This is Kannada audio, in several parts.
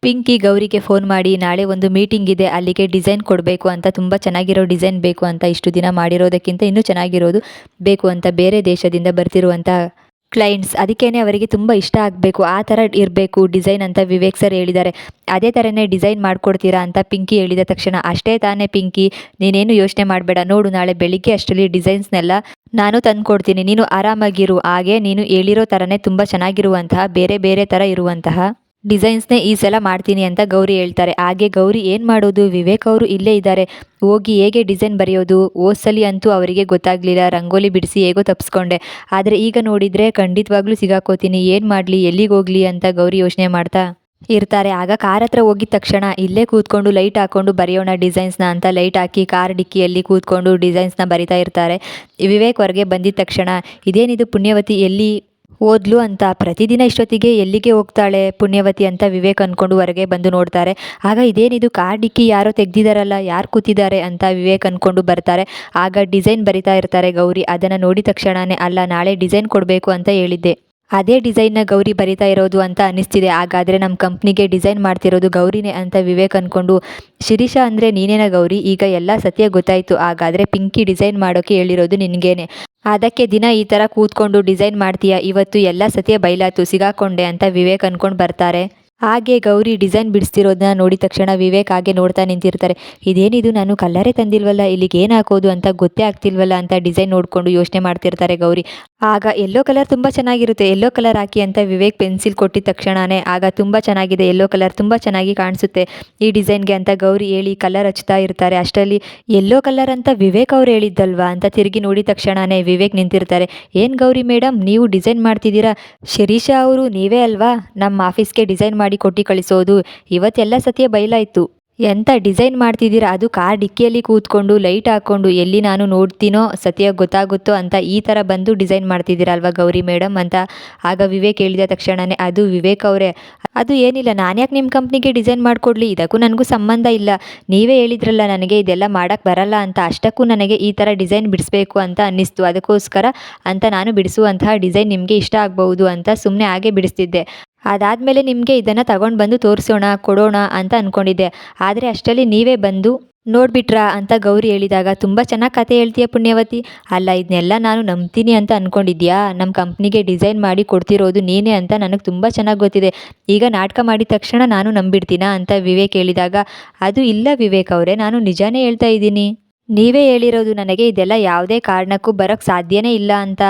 ಪಿಂಕಿ ಗೌರಿಗೆ ಫೋನ್ ಮಾಡಿ ನಾಳೆ ಒಂದು ಮೀಟಿಂಗ್ ಇದೆ, ಅಲ್ಲಿಗೆ ಡಿಸೈನ್ ಕೊಡಬೇಕು ಅಂತ, ತುಂಬ ಚೆನ್ನಾಗಿರೋ ಡಿಸೈನ್ ಬೇಕು ಅಂತ, ಇಷ್ಟು ದಿನ ಮಾಡಿರೋದಕ್ಕಿಂತ ಇನ್ನೂ ಚೆನ್ನಾಗಿರೋದು ಬೇಕು ಅಂತ, ಬೇರೆ ದೇಶದಿಂದ ಬರ್ತಿರುವಂಥ ಕ್ಲೈಂಟ್ಸ್, ಅದಕ್ಕೇನೆ ಅವರಿಗೆ ತುಂಬ ಇಷ್ಟ ಆಗಬೇಕು, ಆ ಥರ ಇರಬೇಕು ಡಿಸೈನ್ ಅಂತ ವಿವೇಕ್ ಸರ್ ಹೇಳಿದ್ದಾರೆ. ಅದೇ ಥರನೇ ಡಿಸೈನ್ ಮಾಡಿಕೊಡ್ತೀರಾ ಅಂತ ಪಿಂಕಿ ಹೇಳಿದ ತಕ್ಷಣ, ಅಷ್ಟೇ ತಾನೇ ಪಿಂಕಿ, ನೀನೇನು ಯೋಚನೆ ಮಾಡಬೇಡ, ನೋಡು ನಾಳೆ ಬೆಳಿಗ್ಗೆ ಅಷ್ಟರಲ್ಲಿ ಡಿಸೈನ್ಸ್ನೆಲ್ಲ ನಾನು ತಂದು ಕೊಡ್ತೀನಿ, ನೀನು ಆರಾಮಾಗಿರು. ಹಾಗೆ ನೀನು ಹೇಳಿರೋ ಥರನೇ ತುಂಬ ಚೆನ್ನಾಗಿರುವಂತಹ ಬೇರೆ ಬೇರೆ ಥರ ಇರುವಂತಹ ಡಿಸೈನ್ಸ್ನೇ ಈ ಸಲ ಮಾಡ್ತೀನಿ ಅಂತ ಗೌರಿ ಹೇಳ್ತಾರೆ. ಹಾಗೆ ಗೌರಿ ಏನು ಮಾಡೋದು, ವಿವೇಕ್ ಅವರು ಇಲ್ಲೇ ಇದ್ದಾರೆ, ಹೋಗಿ ಹೇಗೆ ಡಿಸೈನ್ ಬರೆಯೋದು, ಓದ್ಸಲಿ ಅಂತೂ ಅವರಿಗೆ ಗೊತ್ತಾಗಲಿಲ್ಲ, ರಂಗೋಲಿ ಬಿಡಿಸಿ ಹೇಗೋ ತಪ್ಪಿಸ್ಕೊಂಡೆ, ಆದರೆ ಈಗ ನೋಡಿದರೆ ಖಂಡಿತವಾಗ್ಲೂ ಸಿಗಾಕೋತೀನಿ, ಏನು ಮಾಡಲಿ, ಎಲ್ಲಿಗೆ ಹೋಗಲಿ ಅಂತ ಗೌರಿ ಯೋಚನೆ ಮಾಡ್ತಾ ಇರ್ತಾರೆ. ಆಗ ಕಾರ್ ಹತ್ರ ಹೋಗಿದ ತಕ್ಷಣ ಇಲ್ಲೇ ಕೂತ್ಕೊಂಡು ಲೈಟ್ ಹಾಕ್ಕೊಂಡು ಬರೆಯೋಣ ಡಿಸೈನ್ಸ್ನ ಅಂತ ಲೈಟ್ ಹಾಕಿ ಕಾರ್ ಡಿಕ್ಕಿಯಲ್ಲಿ ಕೂತ್ಕೊಂಡು ಡಿಸೈನ್ಸ್ನ ಬರಿತಾ ಇರ್ತಾರೆ. ವಿವೇಕ್ ಹೊರಗೆ ಬಂದಿದ ತಕ್ಷಣ, ಇದೇನಿದು ಪುಣ್ಯವತಿ ಎಲ್ಲಿ ಓದ್ಲು ಅಂತ, ಪ್ರತಿದಿನ ಇಷ್ಟೊತ್ತಿಗೆ ಎಲ್ಲಿಗೆ ಹೋಗ್ತಾಳೆ ಪುಣ್ಯವತಿ ಅಂತ ವಿವೇಕ್ ಅಂದ್ಕೊಂಡು ಹೊರಗೆ ಬಂದು ನೋಡ್ತಾರೆ. ಆಗ ಇದೇನಿದು ಕಾರ್ ಡಿಕ್ಕಿ ಯಾರೋ ತೆಗ್ದಿದಾರಲ್ಲ, ಯಾರು ಕೂತಿದ್ದಾರೆ ಅಂತ ವಿವೇಕ್ ಅಂದ್ಕೊಂಡು ಬರ್ತಾರೆ. ಆಗ ಡಿಸೈನ್ ಬರಿತಾ ಇರ್ತಾರೆ ಗೌರಿ. ಅದನ್ನು ನೋಡಿದ ತಕ್ಷಣವೇ, ಅಲ್ಲ ನಾಳೆ ಡಿಸೈನ್ ಕೊಡಬೇಕು ಅಂತ ಹೇಳಿದ್ದೆ, ಅದೇ ಡಿಸೈನ್ನ ಗೌರಿ ಬರಿತಾ ಇರೋದು ಅಂತ ಅನ್ನಿಸ್ತಿದೆ, ಹಾಗಾದರೆ ನಮ್ಮ ಕಂಪ್ನಿಗೆ ಡಿಸೈನ್ ಮಾಡ್ತಿರೋದು ಗೌರಿನೇ ಅಂತ ವಿವೇಕ್ ಅಂದ್ಕೊಂಡು, ಶಿರೀಷಾ ಅಂದರೆ ನೀನೇನ ಗೌರಿ, ಈಗ ಎಲ್ಲ ಸತ್ಯ ಗೊತ್ತಾಯಿತು, ಹಾಗಾದರೆ ಪಿಂಕಿ ಡಿಸೈನ್ ಮಾಡೋಕ್ಕೆ ಹೇಳಿರೋದು ನಿನಗೇನೆ, ಅದಕ್ಕೆ ದಿನ ಈ ಥರ ಕೂತ್ಕೊಂಡು ಡಿಸೈನ್ ಮಾಡ್ತೀಯಾ, ಇವತ್ತು ಎಲ್ಲ ಸತ್ಯ ಬಯಲಾತು, ಸಿಗಾಕೊಂಡೆ ಅಂತ ವಿವೇಕ್ ಅಂದ್ಕೊಂಡು ಬರ್ತಾರೆ. ಹಾಗೆ ಗೌರಿ ಡಿಸೈನ್ ಬಿಡಿಸ್ತಿರೋದನ್ನ ನೋಡಿದ ತಕ್ಷಣ ವಿವೇಕ್ ಹಾಗೆ ನೋಡ್ತಾ ನಿಂತಿರ್ತಾರೆ. ಇದೇನಿದು, ನಾನು ಕಲ್ಲರೇ ತಂದಿಲ್ವಲ್ಲ, ಇಲ್ಲಿಗೆ ಏನು ಹಾಕೋದು ಅಂತ ಗೊತ್ತೇ ಆಗ್ತಿಲ್ವಲ್ಲ ಅಂತ ಡಿಸೈನ್ ನೋಡಿಕೊಂಡು ಯೋಚನೆ ಮಾಡ್ತಿರ್ತಾರೆ ಗೌರಿ. ಆಗ ಯೆಲ್ಲೋ ಕಲರ್ ತುಂಬ ಚೆನ್ನಾಗಿರುತ್ತೆ, ಯೆಲ್ಲೋ ಕಲರ್ ಹಾಕಿ ಅಂತ ವಿವೇಕ್ ಪೆನ್ಸಿಲ್ ಕೊಟ್ಟಿದ ತಕ್ಷಣವೇ, ಆಗ ತುಂಬ ಚೆನ್ನಾಗಿದೆ, ಯೆಲ್ಲೋ ಕಲರ್ ತುಂಬ ಚೆನ್ನಾಗಿ ಕಾಣಿಸುತ್ತೆ ಈ ಡಿಸೈನ್ಗೆ ಅಂತ ಗೌರಿ ಹೇಳಿ ಕಲರ್ ಹಚ್ತಾ ಇರ್ತಾರೆ. ಅಷ್ಟರಲ್ಲಿ ಯೆಲ್ಲೋ ಕಲರ್ ಅಂತ ವಿವೇಕ್ ಅವ್ರು ಹೇಳಿದ್ದಲ್ವಾ ಅಂತ ತಿರುಗಿ ನೋಡಿದ ತಕ್ಷಣವೇ ವಿವೇಕ್ ನಿಂತಿರ್ತಾರೆ. ಏನು ಗೌರಿ ಮೇಡಮ್, ನೀವು ಡಿಸೈನ್ ಮಾಡ್ತಿದ್ದೀರಾ, ಶಿರೀಷಾ ಅವರು ನೀವೇ ಅಲ್ವಾ ನಮ್ಮ ಆಫೀಸ್ಗೆ ಡಿಸೈನ್ ಮಾಡಿ ಕೊಟ್ಟು ಕಳಿಸೋದು, ಇವತ್ತೆಲ್ಲ ಸತ್ಯ ಬಯಲಾಯಿತು, ಎಂಥ ಡಿಸೈನ್ ಮಾಡ್ತಿದ್ದೀರಾ, ಅದು ಕಾರ್ ಡಿಕ್ಕಿಯಲ್ಲಿ ಕೂತ್ಕೊಂಡು ಲೈಟ್ ಹಾಕ್ಕೊಂಡು, ಎಲ್ಲಿ ನಾನು ನೋಡ್ತೀನೋ ಸತ್ಯ ಗೊತ್ತಾಗುತ್ತೋ ಅಂತ ಈ ಥರ ಬಂದು ಡಿಸೈನ್ ಮಾಡ್ತಿದ್ದೀರಾ ಅಲ್ವಾ ಗೌರಿ ಮೇಡಮ್ ಅಂತ. ಆಗ ವಿವೇಕ್ ಹೇಳಿದ ತಕ್ಷಣವೇ, ಅದು ವಿವೇಕ್ ಅವರೇ, ಅದು ಏನಿಲ್ಲ, ನಾನು ಯಾಕೆ ನಿಮ್ಮ ಕಂಪ್ನಿಗೆ ಡಿಸೈನ್ ಮಾಡಿಕೊಡ್ಲಿ, ಇದಕ್ಕೂ ನನಗೂ ಸಂಬಂಧ ಇಲ್ಲ, ನೀವೇ ಹೇಳಿದ್ರಲ್ಲ ನನಗೆ ಇದೆಲ್ಲ ಮಾಡೋಕ್ಕೆ ಬರಲ್ಲ ಅಂತ, ಅಷ್ಟಕ್ಕೂ ನನಗೆ ಈ ಥರ ಡಿಸೈನ್ ಬಿಡಿಸ್ಬೇಕು ಅಂತ ಅನ್ನಿಸ್ತು, ಅದಕ್ಕೋಸ್ಕರ ಅಂತ ನಾನು ಬಿಡಿಸುವಂತಹ ಡಿಸೈನ್ ನಿಮಗೆ ಇಷ್ಟ ಆಗ್ಬೋದು ಅಂತ ಸುಮ್ಮನೆ ಹಾಗೆ ಬಿಡಿಸ್ತಿದ್ದೆ, ಅದಾದಮೇಲೆ ನಿಮಗೆ ಇದನ್ನು ತಗೊಂಡು ಬಂದು ತೋರಿಸೋಣ ಕೊಡೋಣ ಅಂತ ಅಂದ್ಕೊಂಡಿದ್ದೆ, ಆದರೆ ಅಷ್ಟರಲ್ಲಿ ನೀವೇ ಬಂದು ನೋಡಿಬಿಟ್ರಾ ಅಂತ ಗೌರಿ ಹೇಳಿದಾಗ, ತುಂಬ ಚೆನ್ನಾಗಿ ಕತೆ ಹೇಳ್ತೀಯ ಪುಣ್ಯವತಿ, ಅಲ್ಲ ಇದನ್ನೆಲ್ಲ ನಾನು ನಂಬ್ತೀನಿ ಅಂತ ಅಂದ್ಕೊಂಡಿದ್ಯಾ, ನಮ್ಮ ಕಂಪ್ನಿಗೆ ಡಿಸೈನ್ ಮಾಡಿ ಕೊಡ್ತಿರೋದು ನೀನೇ ಅಂತ ನನಗೆ ತುಂಬ ಚೆನ್ನಾಗಿ ಗೊತ್ತಿದೆ, ಈಗ ನಾಟಕ ಮಾಡಿದ ತಕ್ಷಣ ನಾನು ನಂಬಿಡ್ತೀನಾ ಅಂತ ವಿವೇಕ್ ಹೇಳಿದಾಗ, ಅದು ಇಲ್ಲ ವಿವೇಕ್ ಅವರೇ, ನಾನು ನಿಜಾನೇ ಹೇಳ್ತಾ ಇದ್ದೀನಿ, ನೀವೇ ಹೇಳಿರೋದು ನನಗೆ ಇದೆಲ್ಲ ಯಾವುದೇ ಕಾರಣಕ್ಕೂ ಬರೋಕ್ಕೆ ಸಾಧ್ಯನೇ ಇಲ್ಲ ಅಂತ,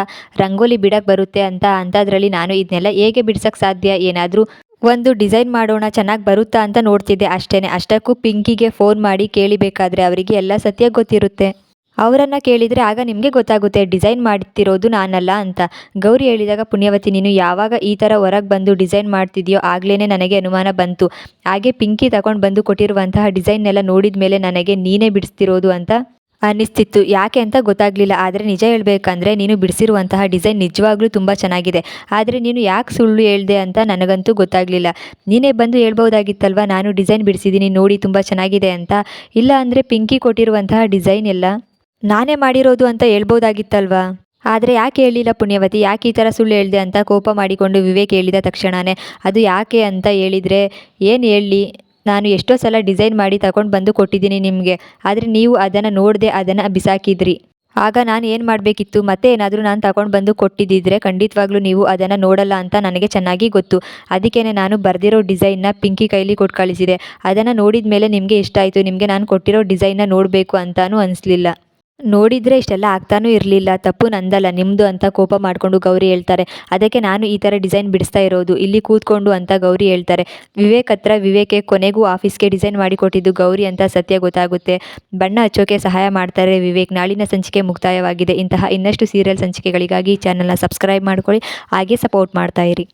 ರಂಗೋಲಿ ಬಿಡಕ್ಕೆ ಬರುತ್ತೆ ಅಂತ, ಅಂಥದ್ರಲ್ಲಿ ನಾನು ಇದನ್ನೆಲ್ಲ ಹೇಗೆ ಬಿಡ್ಸೋಕ್ಕೆ ಸಾಧ್ಯ, ಏನಾದರೂ ಒಂದು ಡಿಸೈನ್ ಮಾಡೋಣ ಚೆನ್ನಾಗಿ ಬರುತ್ತಾ ಅಂತ ನೋಡ್ತಿದ್ದೆ ಅಷ್ಟೇ, ಅಷ್ಟಕ್ಕೂ ಪಿಂಕಿಗೆ ಫೋನ್ ಮಾಡಿ ಕೇಳಿಬೇಕಾದ್ರೆ ಅವರಿಗೆ ಎಲ್ಲ ಸತ್ಯ ಗೊತ್ತಿರುತ್ತೆ, ಅವರನ್ನು ಕೇಳಿದರೆ ಆಗ ನಿಮಗೆ ಗೊತ್ತಾಗುತ್ತೆ ಡಿಸೈನ್ ಮಾಡ್ತಿರೋದು ನಾನಲ್ಲ ಅಂತ. ಗೌರಿ ಹೇಳಿದಾಗ, ಪುಣ್ಯವತಿ ನೀನು ಯಾವಾಗ ಈ ಥರ ಹೊರಗೆ ಬಂದು ಡಿಸೈನ್ ಮಾಡ್ತಿದ್ಯೋ ಆಗಲೇ ನನಗೆ ಅನುಮಾನ ಬಂತು, ಹಾಗೆ ಪಿಂಕಿ ತಗೊಂಡು ಬಂದು ಕೊಟ್ಟಿರುವಂತಹ ಡಿಸೈನ್ನೆಲ್ಲ ನೋಡಿದ ಮೇಲೆ ನನಗೆ ನೀನೇ ಬಿಡಿಸ್ತಿರೋದು ಅಂತ ಅನ್ನಿಸ್ತಿತ್ತು, ಯಾಕೆ ಅಂತ ಗೊತ್ತಾಗಲಿಲ್ಲ, ಆದರೆ ನಿಜ ಹೇಳಬೇಕಂದ್ರೆ ನೀನು ಬಿಡಿಸಿರುವಂತಹ ಡಿಸೈನ್ ನಿಜವಾಗ್ಲೂ ತುಂಬ ಚೆನ್ನಾಗಿದೆ, ಆದರೆ ನೀನು ಯಾಕೆ ಸುಳ್ಳು ಹೇಳಿದೆ ಅಂತ ನನಗಂತೂ ಗೊತ್ತಾಗಲಿಲ್ಲ, ನೀನೇ ಬಂದು ಹೇಳ್ಬೋದಾಗಿತ್ತಲ್ವ ನಾನು ಡಿಸೈನ್ ಬಿಡಿಸಿದ್ದೀನಿ ನೋಡಿ ತುಂಬ ಚೆನ್ನಾಗಿದೆ ಅಂತ, ಇಲ್ಲ ಅಂದರೆ ಪಿಂಕಿ ಕೊಟ್ಟಿರುವಂತಹ ಡಿಸೈನ್ ಎಲ್ಲ ನಾನೇ ಮಾಡಿರೋದು ಅಂತ ಹೇಳ್ಬೋದಾಗಿತ್ತಲ್ವಾ, ಆದರೆ ಯಾಕೆ ಹೇಳಿಲ್ಲ ಪುಣ್ಯವತಿ, ಯಾಕೆ ಈ ಥರ ಸುಳ್ಳು ಹೇಳಿದೆ ಅಂತ ಕೋಪ ಮಾಡಿಕೊಂಡು ವಿವೇಕ್ ಹೇಳಿದ ತಕ್ಷಣವೇ, ಅದು ಯಾಕೆ ಅಂತ ಹೇಳಿದರೆ ಏನು ಹೇಳಲಿ, ನಾನು ಎಷ್ಟೋ ಸಲ ಡಿಸೈನ್ ಮಾಡಿ ತಗೊಂಡು ಬಂದು ಕೊಟ್ಟಿದ್ದೀನಿ ನಿಮಗೆ, ಆದರೆ ನೀವು ಅದನ್ನು ನೋಡದೆ ಅದನ್ನು ಬಿಸಾಕಿದ್ರಿ, ಆಗ ನಾನು ಏನು ಮಾಡಬೇಕಿತ್ತು, ಮತ್ತೆ ಏನಾದರೂ ನಾನು ತಗೊಂಡು ಬಂದು ಕೊಟ್ಟಿದ್ದಿದ್ರೆ ಖಂಡಿತವಾಗ್ಲೂ ನೀವು ಅದನ್ನು ನೋಡಲ್ಲ ಅಂತ ನನಗೆ ಚೆನ್ನಾಗಿ ಗೊತ್ತು, ಅದಕ್ಕೇ ನಾನು ಬರೆದಿರೋ ಡಿಸೈನ್ನ ಪಿಂಕಿ ಕೈಲಿ ಕೊಟ್ಟು ಕಳಿಸಿದೆ, ಅದನ್ನು ನೋಡಿದ ಮೇಲೆ ನಿಮಗೆ ಇಷ್ಟ ಆಯಿತು, ನಿಮಗೆ ನಾನು ಕೊಟ್ಟಿರೋ ಡಿಸೈನ್ನ ನೋಡಬೇಕು ಅಂತಾನೂ ಅನಿಸ್ಲಿಲ್ಲ, ನೋಡಿದರೆ ಇಷ್ಟೆಲ್ಲ ಆಗ್ತಾನೂ ಇರಲಿಲ್ಲ, ತಪ್ಪು ನಂದಲ್ಲ ನಿಮ್ಮದು ಅಂತ ಕೋಪ ಮಾಡಿಕೊಂಡು ಗೌರಿ ಹೇಳ್ತಾರೆ. ಅದಕ್ಕೆ ನಾನು ಈ ಥರ ಡಿಸೈನ್ ಬಿಡಿಸ್ತಾ ಇರೋದು ಇಲ್ಲಿ ಕೂತ್ಕೊಂಡು ಅಂತ ಗೌರಿ ಹೇಳ್ತಾರೆ. ವಿವೇಕ್ ಹತ್ರ ವಿವೇಕೆ ಕೊನೆಗೂ ಆಫೀಸ್ಗೆ ಡಿಸೈನ್ ಮಾಡಿಕೊಟ್ಟಿದ್ದು ಗೌರಿ ಅಂತ ಸತ್ಯ ಗೊತ್ತಾಗುತ್ತೆ. ಬಣ್ಣ ಹಚ್ಚೋಕೆ ಸಹಾಯ ಮಾಡ್ತಾರೆ ವಿವೇಕ್. ನಾಳಿನ ಸಂಚಿಕೆ ಮುಕ್ತಾಯವಾಗಿದೆ. ಇಂತಹ ಇನ್ನಷ್ಟು ಸೀರಿಯಲ್ ಸಂಚಿಕೆಗಳಿಗಾಗಿ ಈ ಚಾನಲ್ನ ಸಬ್ಸ್ಕ್ರೈಬ್ ಮಾಡ್ಕೊಳ್ಳಿ, ಹಾಗೆ ಸಪೋರ್ಟ್ ಮಾಡ್ತಾಯಿರಿ.